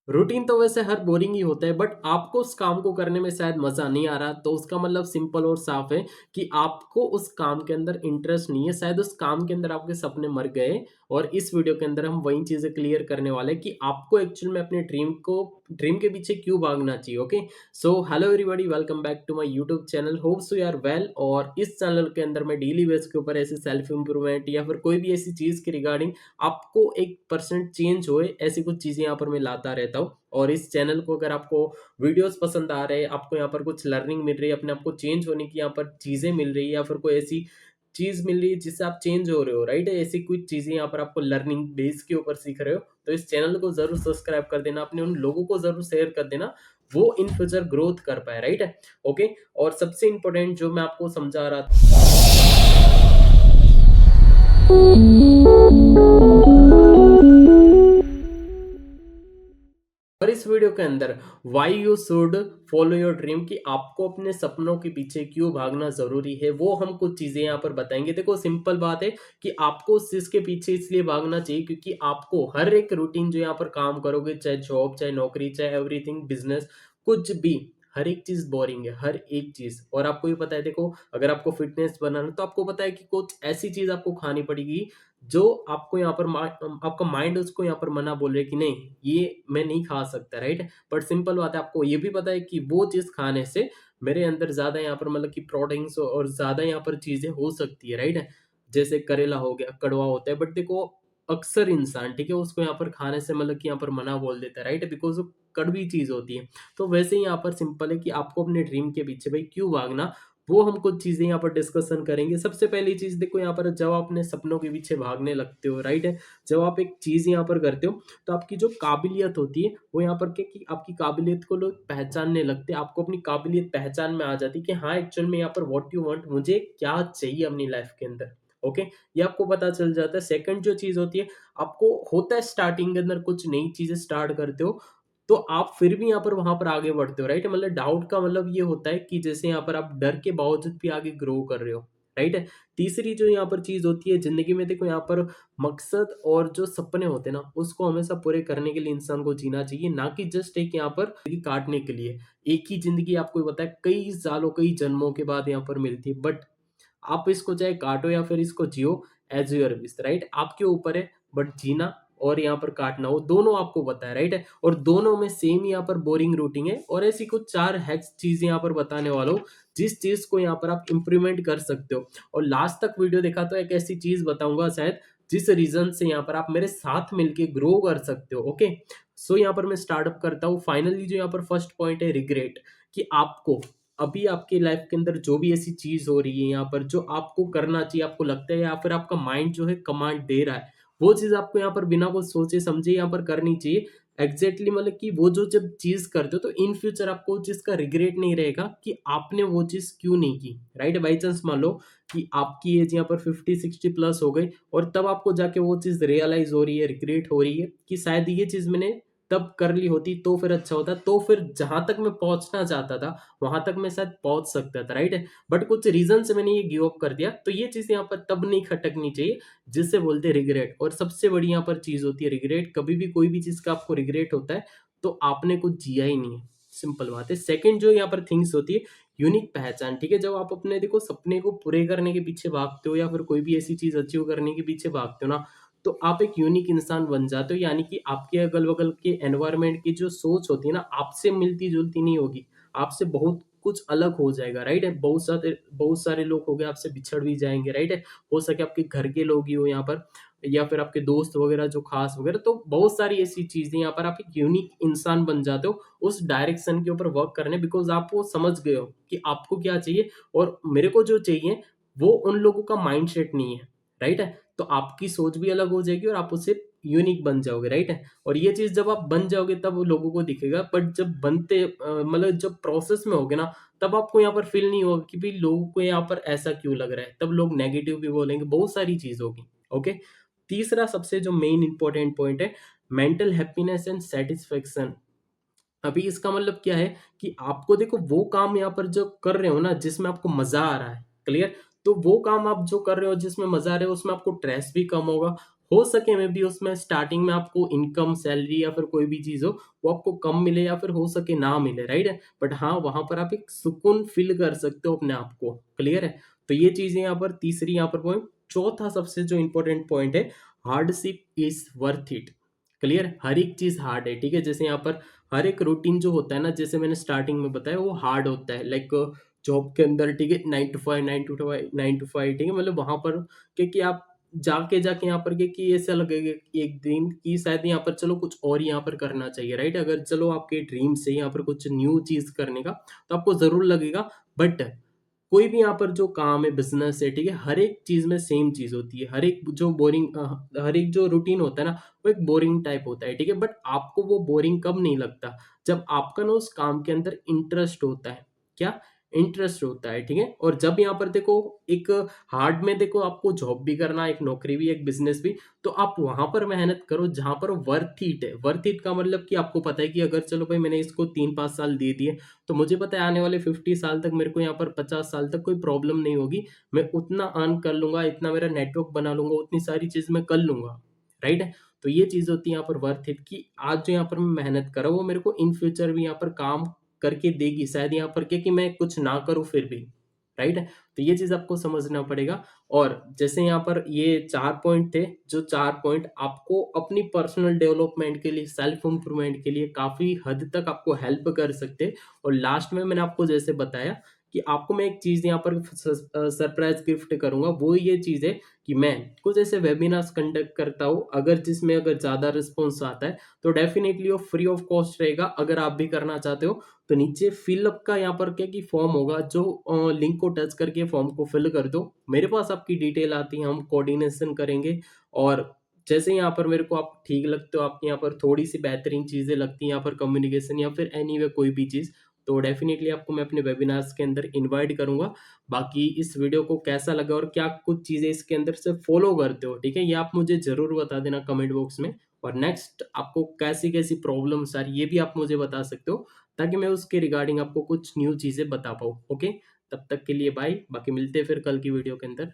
Routine तो वैसे हर boring ही होता है, बट आपको उस काम को करने में शायद मजा नहीं आ रहा, तो उसका मतलब सिंपल और साफ है कि आपको उस काम के अंदर इंटरेस्ट नहीं है, शायद उस काम के अंदर आपके सपने मर गए। और इस वीडियो के अंदर हम वही चीजें क्लियर करने वाले हैं कि आपको एक्चुअल में अपने ड्रीम के पीछे क्यों भागना चाहिए। Okay, so hello everybody, welcome back to my YouTube channel, hope so you are well. और इस चैनल के अंदर मैं डेली बेस के ऊपर ऐसे सेल्फ इंप्रूवमेंट या फिर कोई भी ऐसी चीज के रिगार्डिंग आपको 1% चेंज होए, ऐसी कुछ चीजें यहाँ पर मैं लाता रहता हूँ। और इस चैनल को अगर आपको वीडियोस पसंद आ रहे हैं, आपको यहाँ पर कुछ लर्निंग मिल रही है, अपने आपको चेंज होने की यहाँ पर चीजें मिल रही है, या फिर कोई ऐसी चीज मिल रही है जिससे आप चेंज हो रहे हो, राइट, ऐसी कुछ चीजें यहाँ पर आपको लर्निंग बेस के ऊपर सीख रहे हो, तो इस चैनल को जरूर सब्सक्राइब कर देना, अपने उन लोगों को जरूर शेयर कर देना वो इन फ्यूचर ग्रोथ कर पाए, राइट। ओके, और सबसे इंपॉर्टेंट जो मैं आपको समझा रहा था और इस वीडियो के अंदर why you should follow your dream, कि आपको अपने सपनों के पीछे क्यों भागना जरूरी है, वो हम कुछ चीजें यहाँ पर बताएंगे। देखो सिंपल बात है कि आपको उस चीज के पीछे इसलिए भागना चाहिए क्योंकि आपको हर एक रूटीन जो यहाँ पर काम करोगे, चाहे जॉब, चाहे नौकरी, चाहे एवरीथिंग बिजनेस, कुछ भी, हर एक चीज बोरिंग है, हर एक चीज। और आपको ये पता है, देखो अगर आपको फिटनेस बनाना तो आपको पता है कि कुछ ऐसी चीज आपको खानी पड़ेगी जो आपको यहाँ पर आपका माइंड उसको यहाँ पर मना बोल रहे कि नहीं ये मैं नहीं खा सकता, राइट। बट सिंपल बात है, आपको ये भी पता है कि वो चीज खाने से मेरे अंदर ज्यादा यहाँ पर मतलब कि प्रोटीन्स और ज्यादा यहाँ पर चीजें हो सकती है, राइट। जैसे करेला हो गया, कड़वा होता है, बट देखो अक्सर इंसान, ठीक है, उसको यहाँ पर खाने से मतलब कि यहाँ पर मना बोल देता है, राइट, बिकॉज वो कड़वी चीज होती है। तो वैसे ही यहाँ पर सिंपल है कि आपको अपने ड्रीम के पीछे भाई क्यों भागना, वो हम कुछ चीजें यहाँ पर डिस्कशन करेंगे। सबसे पहली चीज देखो, यहाँ पर जब आप अपने सपनों के पीछे भागने लगते हो, राइट है, जब आप एक चीज यहाँ पर करते हो तो आपकी जो काबिलियत होती है वो यहाँ पर क्या कि आपकी काबिलियत को लोग पहचानने लगते हैं, आपको अपनी काबिलियत पहचान में आ जाती है कि हाँ एक्चुअल में यहाँ पर व्हाट यू वांट, मुझे क्या चाहिए अपनी लाइफ के अंदर। ओके, ये आपको पता चल जाता है। सेकंड जो चीज होती है, आपको होता है स्टार्टिंग के अंदर कुछ नई चीजें स्टार्ट करते हो तो आप फिर भी यहाँ पर वहां पर आगे बढ़ते हो, राइट। मतलब डाउट का मतलब ये होता है कि जैसे यहाँ पर आप डर के बावजूद भी आगे ग्रो कर रहे हो, राइट है। तीसरी जो यहाँ पर चीज होती है जिंदगी में, देखो यहाँ पर मकसद और जो सपने होते हैं ना, उसको हमेशा पूरे करने के लिए इंसान को जीना चाहिए, ना कि जस्ट एक यहाँ पर जिंदगी काटने के लिए। एक ही जिंदगी आपको पता है कई सालों कई जन्मों के बाद यहाँ पर मिलती है, बट आप इसको चाहे काटो या फिर इसको जियो, एज यूर विश, राइट, आपके ऊपर है। बट जीना और यहाँ पर काटना, वो दोनों आपको पता है, राइट। और दोनों में सेम यहाँ पर बोरिंग रूटीन है, और ऐसी कुछ 4 हैक्स चीजें यहाँ पर बताने वाला हूँ जिस चीज को यहाँ पर आप इंप्रूवमेंट कर सकते हो। और लास्ट तक वीडियो देखा तो एक ऐसी चीज बताऊंगा शायद जिस रीजन से यहाँ पर आप मेरे साथ मिलके ग्रो कर सकते हो। ओके, सो यहाँ पर मैं स्टार्टअप करता हूँ। फाइनली जो यहाँ पर फर्स्ट पॉइंट है रिग्रेट, कि आपको अभी आपकी लाइफ के अंदर जो भी ऐसी चीज हो रही है यहाँ पर जो आपको करना चाहिए, आपको लगता है या फिर आपका माइंड जो है कमांड दे रहा है, वो चीज आपको यहाँ पर बिना कुछ सोचे समझे यहाँ पर करनी चाहिए। एग्जैक्टली मतलब कि वो जो जब चीज करते हो तो इन फ्यूचर आपको उस चीज का रिग्रेट नहीं रहेगा कि आपने वो चीज क्यों नहीं की, राइट। बाई चांस मान लो कि आपकी एज यहाँ पर 50-60 प्लस हो गई और तब आपको जाके वो चीज रियलाइज हो रही है, रिग्रेट हो रही है कि शायद ये चीज मैंने तब कर ली होती तो फिर अच्छा होता, तो फिर जहां तक मैं पहुंचना चाहता था वहां तक मैं शायद पहुंच सकता था, राइट। बट कुछ रीजन से मैंने ये गिव अप कर दिया, तो ये चीज यहाँ पर तब नहीं खटकनी चाहिए, जिससे बोलते हैं रिग्रेट। और सबसे बड़ी यहाँ पर चीज होती है रिग्रेट, कभी भी कोई भी चीज का आपको रिग्रेट होता है तो आपने कुछ जिया ही नहीं है, सिंपल बात है। सेकंड जो यहाँ पर थिंग्स होती है, यूनिक पहचान, ठीक है। जब आप अपने देखो सपने को पूरे करने के पीछे भागते हो या फिर कोई भी ऐसी चीज अचीव करने के पीछे भागते हो ना, तो आप एक यूनिक इंसान बन जाते हो, यानी कि आपके अगल बगल के एनवायरनमेंट की जो सोच होती है ना, आपसे मिलती जुलती नहीं होगी, आपसे बहुत कुछ अलग हो जाएगा, राइट है। बहुत सारे लोग हो गए आपसे बिछड़ भी जाएंगे, राइट है। हो सके आपके घर के लोग ही हो यहाँ पर, या फिर आपके दोस्त वगैरह जो खास वगैरह, तो बहुत सारी ऐसी चीजें यहाँ पर आप एक यूनिक इंसान बन जाते हो उस डायरेक्शन के ऊपर वर्क करने, बिकॉज आप वो समझ गए हो कि आपको क्या चाहिए और मेरे को जो चाहिए वो उन लोगों का माइंड सेट नहीं है, राइट है। तो आपकी सोच भी अलग हो जाएगी और आप उससे यूनिक बन जाओगे, राइट है। और ये चीज जब आप बन जाओगे तब वो लोगों को दिखेगा, बट जब बनते मतलब जब प्रोसेस में होगे ना, तब आपको यहाँ पर फील नहीं होगा कि भाई लोगों को यहाँ पर ऐसा क्यों लग रहा है, तब लोग नेगेटिव भी बोलेंगे, बहुत सारी चीज होगी। ओके, तीसरा सबसे जो मेन इंपॉर्टेंट पॉइंट है, मेंटल हैप्पीनेस एंड सेटिस्फेक्शन। अभी इसका मतलब क्या है कि आपको देखो वो काम यहाँ पर जो कर रहे हो ना जिसमें आपको मजा आ रहा है, क्लियर, तो वो काम आप जो कर रहे हो जिसमें मजा आ रहा है उसमें आपको स्ट्रेस भी कम होगा, हो सके मैं भी उसमें स्टार्टिंग में आपको इनकम सैलरी या फिर कोई भी चीज़ हो वो आपको कम मिले या फिर हो सके ना मिले, राइट है, बट हाँ वहां पर आप एक सुकून फील कर सकते हो अपने आप को। क्लियर है। तो ये चीजें यहाँ पर तीसरी यहाँ पर पॉइंट। चौथा सबसे जो इंपॉर्टेंट पॉइंट है, hardship is worth it. Clear. हर एक चीज हार्ड है, ठीक है, जैसे यहाँ पर हर एक रूटीन जो होता है ना, जैसे मैंने स्टार्टिंग में बताया वो हार्ड होता है, लाइक जॉब के अंदर, ठीक है, 9 to 5, 9 to 5, 9 to 5, ठीक है, मतलब वहां पर क्योंकि आप जाके जाके यहाँ पर कि ऐसा लगेगा कि एक दिन की शायद यहाँ पर चलो कुछ और यहाँ पर करना चाहिए, राइट, अगर चलो आपके ड्रीम से यहाँ पर कुछ न्यू चीज करने का तो आपको जरूर लगेगा। बट कोई भी यहाँ पर जो काम है, बिजनेस है, ठीक है, हर एक चीज में सेम चीज होती है, हर एक जो बोरिंग, हर एक जो रूटीन होता है ना वो एक बोरिंग टाइप होता है, ठीक है, बट आपको वो बोरिंग कब नहीं लगता, जब आपका ना उस काम के अंदर इंटरेस्ट होता है। क्या? इंटरेस्ट होता है, ठीक है। और जब यहाँ पर देखो एक हार्ड में देखो आपको जॉब भी करना, एक नौकरी भी, एक बिजनेस भी, तो आप वहां पर मेहनत करो जहां पर वर्थ इट है। वर्थ इट का मतलब कि आपको पता है कि अगर चलो भाई मैंने इसको 3-5 साल दे दिए तो मुझे पता है आने वाले 50 साल तक, मेरे को यहाँ पर 50 साल तक कोई प्रॉब्लम नहीं होगी, मैं उतना अर्न कर लूंगा, इतना मेरा नेटवर्क बना लूंगा, उतनी सारी चीज मैं कर लूंगा, राइट है। तो ये चीज होती है यहाँ पर वर्थ इट, कि आज जो यहाँ पर मैं मेहनत कर रहा हूँ वो मेरे को इन फ्यूचर भी यहाँ पर काम करके देगी, शायद यहाँ पर क्या कि मैं कुछ ना करूँ फिर भी, राइट है। तो ये चीज आपको समझना पड़ेगा। और जैसे यहाँ पर ये 4 पॉइंट थे, जो 4 पॉइंट आपको अपनी पर्सनल डेवलपमेंट के लिए, सेल्फ इंप्रूवमेंट के लिए काफी हद तक आपको हेल्प कर सकते हैं। और लास्ट में मैंने आपको जैसे बताया कि आपको मैं एक चीज यहाँ पर सरप्राइज गिफ्ट करूंगा, वो ये चीज है कि मैं कुछ ऐसे वेबिनार्स कंडक्ट करता हूँ, अगर जिसमें अगर ज्यादा रिस्पॉन्स आता है तो डेफिनेटली वो फ्री ऑफ कॉस्ट रहेगा। अगर आप भी करना चाहते हो तो नीचे फिलअप का यहाँ पर क्या कि फॉर्म होगा, जो लिंक को टच करके फॉर्म को फिल कर दो, मेरे पास आपकी डिटेल आती है, हम कोऑर्डिनेशन करेंगे। और जैसे यहाँ पर मेरे को आप ठीक लगते हो, आपके यहाँ पर थोड़ी सी बेहतरीन चीजें लगती हैं यहाँ पर कम्युनिकेशन या फिर एनीवे कोई भी चीज, तो डेफिनेटली आपको मैं अपने वेबिनार्स के अंदर इनवाइट करूंगा। बाकी इस वीडियो को कैसा लगा और क्या कुछ चीजें इसके अंदर से फॉलो करते हो, ठीक है, ये आप मुझे जरूर बता देना कमेंट बॉक्स में। और नेक्स्ट आपको कैसी कैसी प्रॉब्लम्स आ रही ये भी आप मुझे बता सकते हो, ताकि मैं उसके रिगार्डिंग आपको कुछ न्यू चीजें बता पाऊँ। ओके, तब तक के लिए बाय, बाकी मिलते हैं फिर कल की वीडियो के अंदर।